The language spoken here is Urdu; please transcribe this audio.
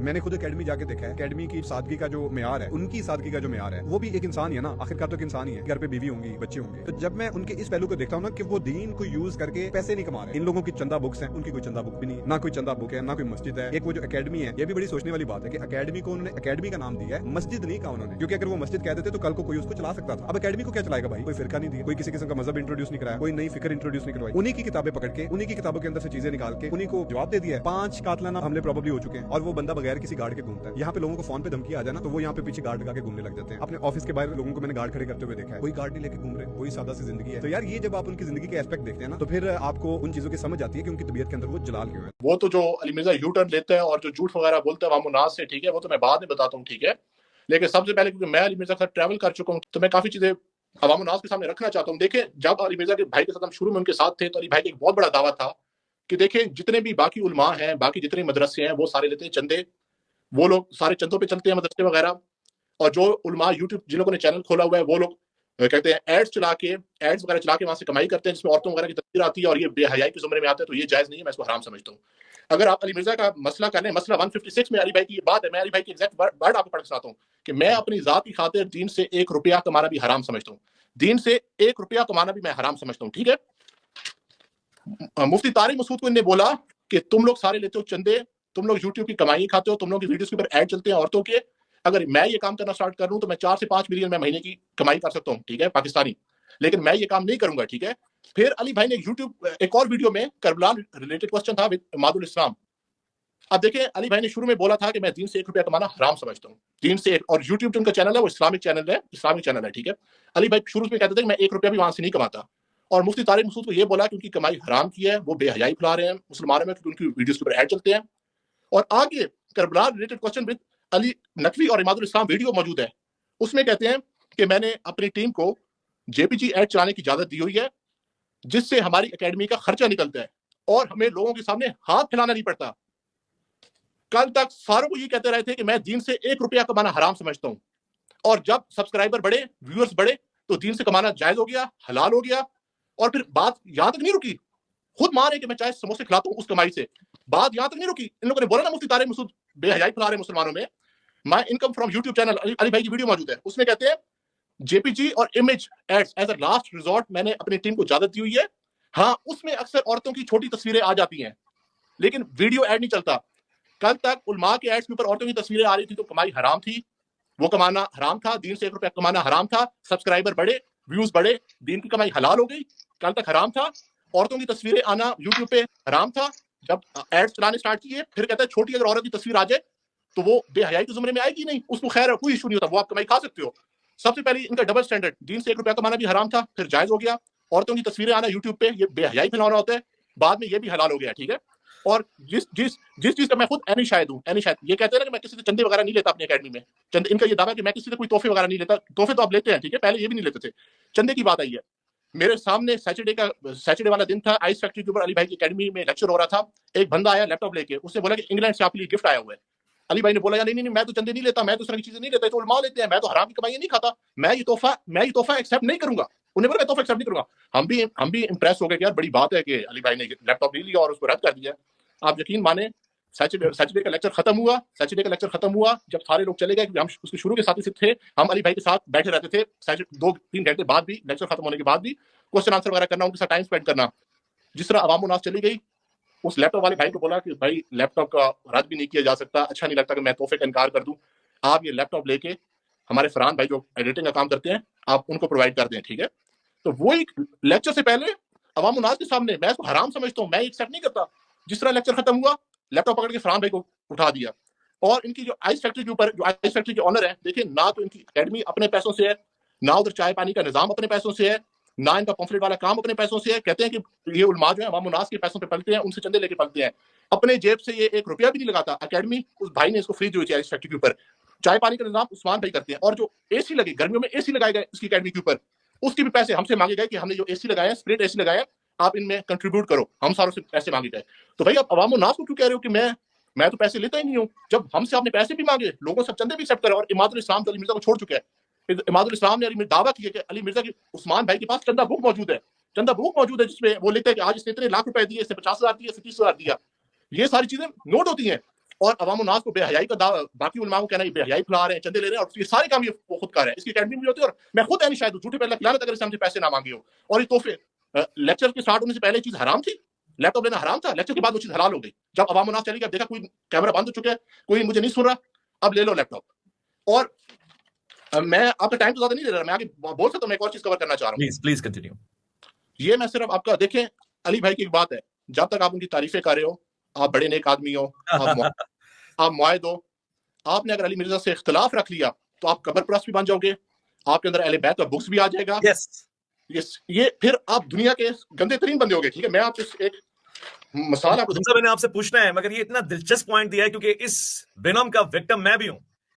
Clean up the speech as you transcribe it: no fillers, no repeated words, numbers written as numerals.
میں نے خود اکیڈمی جا کے دیکھا ہے, اکیڈمی کی سادگی کا جو معیار ہے, ان کی سادگی کا جو معیار ہے, وہ بھی ایک انسان ہی ہے نا, آخرکار تو ایک انسان ہی ہے, گھر پہ بیوی ہوں گی, بچے ہوں گے. تو جب میں ان کے اس پہلو کو دیکھتا ہوں نا کہ وہ دین کو یوز کر کے پیسے نہیں کما رہے, ان لوگوں کی چندہ بکس ہیں, ان کی کوئی چندہ بک بھی نہیں, نہ کوئی چندہ بک ہے, نہ کوئی مسجد ہے. ایک وہ جو اکیڈمی ہے, یہ بھی بڑی سوچنے والی بات ہے کہ اکیڈمی کو انہوں نے اکیڈمی کا نام دیا ہے, مسجد نہیں کہا انہوں نے, کیونکہ اگر وہ مسجد کہہ دیتے تو کل کو کوئی اس کو چلا سکتا تھا. اب اکیڈمی کو کیا چلائے گا بھائی, کوئی فرقہ نہیں دیا, کوئی کسی قسم کا مذہب انٹروڈیوس نہیں کرایا, کوئی نئی فکر انٹروڈیوس نہیں کروائی, انہی کی کتابیں پکڑ کے, انہی کی کتابوں کے اندر سے چیزیں نکال کے انہی کو جواب دے دیا ہے. 5 قاتلانہ حملے پروبیبلی ہو چکے ہیں, اور وہ بندہ بغیر کسی گارڈ کے گھومتا ہے. یہاں پہ لوگوں کو فون پہ دھمکی آ جائے نا, تو وہ یہاں پہ پیچھے گارڈ لگا کے گھومنے لگ جاتے ہیں. اپنے آفس کے باہر لوگوں کو میں نے گارڈ کھڑے کرتے ہوئے دیکھا ہے, کوئی گارڈ نہیں لے کے گھوم رہے, کوئی سادہ سی زندگی ہے. تو یار یہ جب آپ ان کی زندگی کے ایسپیکٹ دیکھتے ہیں نا, تو پھر آپ کو ان چیزوں کی سمجھ آتی ہے کہ ان کی طبیعت کے اندر وہ جلال کیوں ہے. وہ تو جو علی مرزا یو ٹرن لیتا ہے اور جو جھوٹ وغیرہ بولتا ہے عوام الناس سے, ٹھیک ہے, وہ تو میں بعد میں بتاتا ہوں, ٹھیک ہے. لیکن سب سے پہلے کیونکہ میں علی مرزا کے ساتھ ٹریول کر چکا ہوں, تو میں کافی چیزیں عوام الناس کے سامنے رکھنا چاہتا ہوں. دیکھیں, جب علی مرزا کے بھائی کے ساتھ ہم شروع میں ان کے ساتھ تھے, تو علی بھائی کا ایک بہت بڑا دعویٰ تھا کہ دیکھیں جتنے بھی باقی علماء ہیں, باقی جتنے مدرسے ہیں, وہ سارے لیتے ہیں چندے, وہ لوگ سارے چندوں پہ چلتے ہیں مدرسے وغیرہ. اور جو علماء یوٹیوب جن لوگوں نے چینل کھولا ہوا ہے, وہ لوگ کہتے ہیں ایڈز وغیرہ چلا کے وہاں سے کمائی کرتے ہیں, جس میں عورتوں وغیرہ کی تصویر آتی ہے, اور یہ بے حیائی کے زمرے میں آتا ہے. تو یہ جائز نہیں ہے, میں اس کو حرام سمجھتا ہوں. اگر آپ علی مرزا کا مسئلہ کر لیں, مسئلہ 156 میں علی بھائی کی یہ بات ہے, میں علی بھائی کی ایگزیکٹ ورڈ آپ کو پڑھ سناتا ہوں کہ میں اپنی ذات کی خاطر دین سے 1 روپیہ کمانا بھی حرام سمجھتا ہوں. دین سے 1 روپیہ کمانا بھی میں حرام سمجھتا ہوں, ٹھیک ہے. مفتی طارق مسعود کو انہوں نے بولا کہ تم لوگ سارے لیتے ہو چندے, تم لوگ یوٹیوب کی کمائی کھاتے ہو, تم لوگ کی ویڈیوز کے اوپر ایڈ چلتے ہیں عورتوں کے. اگر میں یہ کام کرنا سٹارٹ کر لوں تو میں 4 سے 5 ملین میں مہینے کی کمائی کر سکتا ہوں, ٹھیک ہے, پاکستانی. لیکن میں یہ کام نہیں کروں گا, ٹھیک ہے. پھر علی بھائی نے یوٹیوب ایک اور ویڈیو میں کربلا ریلیٹڈ کوسچن تھا ماد الاسلام. اب دیکھیں, علی بھائی نے شروع میں بولا تھا کہ میں دین سے 1 روپیہ کمانا حرام سمجھتا ہوں, دین سے. اور یوٹیوب ان کا چینل ہے, وہ اسلامک چینل ہے, ٹھیک ہے. علی بھائی شروع میں کہتے تھے کہ میں 1 روپیہ بھی وہاں سے نہیں کماتا. اور مفتی طارق مسعود کو یہ بولا کہ ان کی کمائی حرام کی ہے, وہ بے حیائی پھیلا رہے ہیں مسلمانوں میں, کیونکہ ان کی ویڈیوز کے اوپر ایڈ چلتے ہیں. اور آگے کربلا ریلیٹڈ کوسچن ود علی نقوی اور عماد الاسلام ویڈیو موجود ہے, اس میں کہتے ہیں کہ میں نے اپنی ٹیم کو جے پی جی ایڈ چلانے کی اجازت دی ہوئی ہے, جس سے ہماری اکیڈمی کا خرچہ نکلتا ہے, اور ہمیں لوگوں کے سامنے ہاتھ پھیلانا نہیں پڑتا. کل تک ساروں کو یہ کہتے رہے تھے کہ میں دین سے 1 روپیہ کمانا حرام سمجھتا ہوں, اور جب سبسکرائبر بڑھے, ویورز بڑھے, تو دین سے کمانا جائز ہو گیا, حلال ہو گیا. اور پھر بات یہاں تک نہیں رکی, خود ماں رہے کہ میں چاہے سموسے کھلاتا ہوں اس کمائی سے, بات یہاں تک نہیں رکی. ان لوگوں نے بولا نا مفتی طارق مسعود بے حیائی پھیلا رہے ہیں مسلمانوں میں. مائی انکم فرام یوٹیوب چینل, علی بھائی کی ویڈیو موجود ہے, اس میں کہتے ہیں جے پی جی اور image ads as a last resort میں نے اپنی ٹیم کو اجازت دی ہوئی ہے. ہاں, اس میں اکثر عورتوں کی چھوٹی تصویریں آ جاتی ہیں, لیکن ویڈیو ایڈ نہیں چلتا. کل تک علماء کے ایڈز کے اوپر عورتوں کی تصویریں آ رہی تھی, تو کمائی حرام تھی, وہ کمانا حرام تھا. دین سے 1 روپیہ کمانا حرام تھا. سبسکرائبر بڑھے, ویوز بڑھے, دین کی کمائی حلال ہو گئی. کل تک حرام تھا. عورتوں کی تصویریں آنا یوٹیوب پہ حرام تھا. جب ایڈز چلانے اسٹارٹ کیے, پھر کہتا ہے چھوٹی اگر عورت کی تصویر آ جائے تو وہ بے حیائی کے زمرے میں آئے گی نہیں, اس کو خیر کوئی ایشو نہیں ہوتا, وہ آپ کمائی کھا سکتے ہو. سب سے پہلے ان کا ڈبل سٹینڈرڈ, دین سے 1 روپیہ کمانا بھی حرام تھا, پھر جائز ہو گیا. عورتوں کی تصویریں آنا یوٹیوب پہ, یہ بے حیائی پھیلانا ہوتا ہے, بعد میں یہ بھی حلال ہو گیا, ٹھیک ہے. اور جس چیز کا میں خود عینی شاہد ہوں, یہ کہتے ہیں نا کہ میں کسی سے چندے وغیرہ نہیں لیتا اپنی اکیڈمی میں. ان کا یہ دعویٰ کہ میں کسی سے کوئی تحفے وغیرہ نہیں لیتا. تحفے تو آپ لیتے ہیں, ٹھیک ہے, پہلے یہ بھی نہیں لیتے تھے. چندے کی بات آئی ہے. میرے سامنے سیٹرڈے والا دن تھا, آئس فیکٹری کے اوپر علی بھائی کی اکیڈمی میں لیکچر ہو رہا تھا. ایک بندہ آیا لیپ ٹاپ لے کے, اس نے بولا کہ انگلینڈ سے آپ کے لیے گفٹ آیا ہوا ہے. علی بھائی نے بولا نہیں میں تو چندے نہیں لیتا, میں تو اس طرح کی چیزیں نہیں لیتا, تو علماء لیتے ہیں, میں تو حرام کی کمائی نہیں کھاتا, میں یہ تحفہ ایکسیپٹ نہیں کروں گا. انہیں بولا میں تحفہ ایکسیپٹ نہیں کروں گا. ہم بھی امپریس ہو گئے کہ یار بڑی بات ہے کہ علی بھائی نے لیپ ٹاپ لے لیا اور اس کو رد کر دیا. آپ یقین مانیں, سیٹرڈے کا لیکچر ختم ہوا. جب سارے لوگ چلے گئے, ہم اس کے شروع کے ساتھی سے تھے, ہم علی بھائی کے ساتھ بیٹھے رہتے تھے 2-3 گھنٹے بعد بھی, لیکچر ختم ہونے کے بعد بھی کوسچن آنسر وغیرہ کرنا, ان کے ساتھ ٹائم اسپینڈ کرنا. جس طرح عوام الناس چلی گئی, اس لیپ ٹاپ والے بھائی کو بولا کہ بھائی لیپ ٹاپ کا رد بھی نہیں کیا جا سکتا, اچھا نہیں لگتا کہ میں تحفے کا انکار کر دوں, آپ یہ لیپ ٹاپ لے کے ہمارے فرحان بھائی جو ایڈیٹنگ کا کام کرتے ہیں, آپ ان کو پرووائڈ کر دیں, ٹھیک ہے. تو وہ ایک لیکچر سے پہلے عوام الناس کے سامنے میں اس کو حرام سمجھتا ہوں, میں ایکسیپٹ نہیں کرتا. جس طرح لیکچر ختم ہوا, لیپ ٹاپ پکڑ کے فرحان بھائی کو اٹھا دیا. اور ان کی جو آئس فیکٹری کے اوپر, جو آئس فیکٹری کے آنر ہیں, دیکھیں نہ تو ان کی اکیڈمی اپنے پیسوں سے ہے, نہ ادھر چائے پانی کا نظام اپنے پیسوں سے ہے, نہ ان کا پمفلٹ والا کام اپنے پیسوں سے ہے. کہتے ہیں کہ یہ علماء جو ہیں عوام الناس کے پیسوں پہ پلتے ہیں, ان سے چندے لے کے پلتے ہیں, اپنے جیب سے یہ 1 روپیہ بھی نہیں لگاتا. اکیڈمی اس بھائی نے اس کو فری دی ہوئی ہے آئس فیکٹری کے اوپر. چائے پانی کا نظام عثمان بھائی کرتے ہیں, اور جو اے سی لگے گرمیوں میں, اے سی لگائے گئے اس کی اکیڈمی کے اوپر, اس کے بھی پیسے ہم سے مانگے گئے کہ ہم نے جو اے سی لگایا ہے, اسپلٹ اے سی لگایا, آپ ان میں کنٹریبیوٹ کرو, ہم ساروں سے پیسے مانگے گئے. تو بھائی آپ عوام الناس کو کیوں کہہ رہے ہو کہ میں تو پیسے لیتا ہی نہیں ہوں, جب ہم سے آپ نے پیسے بھی مانگے, لوگوں سے چندے بھی ایکسیپٹ کرے. اور عماد الاسلام تو علی مرزا کو چھوڑ چکا ہے. عماد الاسلام نے دعویٰ کیا کہ علی مرزا کی عثمان بھائی کے پاس چندہ بک موجود ہے, جس میں وہ لیتے ہیں کہ آج اس نے اتنے لاکھ روپے دیے, اس نے 50,000 دیے, اس نے 30,000 دیا. یہ ساری چیزیں نوٹ ہوتی ہیں. اور عوام الناس کو بے حیائی کا باقی علماء کو کہنا ہے بے حیائی پھیلا رہے ہیں، چندے لے رہے ہیں، اور یہ سارے کام یہ خود کر رہے ہیں. اس کی اکیڈمی بھی ہوتی ہے، اور میں خود یعنی شاید جھوٹے پہ اللہ کی لعنت اگر اس سے ہم سے پیسے نہ مانگے ہو. اور یہ تحفے لیکچر کے سٹارٹ ہونے سے پہلے چیز حرام تھی، لیپ ٹاپ لینا حرام تھا، لیکچر کے بعد وہ چیز حلال ہو گئی. جب عوام الناس چلی گئی، دیکھا کوئی کیمرہ بند ہو چکا ہے، کوئی مجھے نہیں سن رہا، اب لے لو لیپ ٹاپ. اور میں آپ کا ٹائم تو زیادہ نہیں لے رہا، میں آگے بول سکتا ہوں، میں ایک اور چیز کور کرنا چاہ رہا ہوں. Please continue. یہ میں صرف آپ کا دیکھیں علی بھائی کی ایک بات ہے، جب تک آپ ان کی تعریفیں کر رہے ہو، آپ بڑے نیک آدمی ہو، آپ معاہد ہو، آپ نے اگر علی مرزا سے اختلاف رکھ لیا تو آپ قبر پرست بھی بن جاؤ گے، آپ کے اندر اہل بیت کا بکس بھی آ جائے گا. یہ پھر آپ دنیا کے گندے ترین بندے ہو گے. ٹھیک ہے، میں آپ سے ایک مثال آپ کو میں نے آپ سے پوچھنا ہے، مگر یہ اتنا دلچسپ پوائنٹ دیا ہے کیونکہ اس وینم کا وکٹم میں بھی ہوں.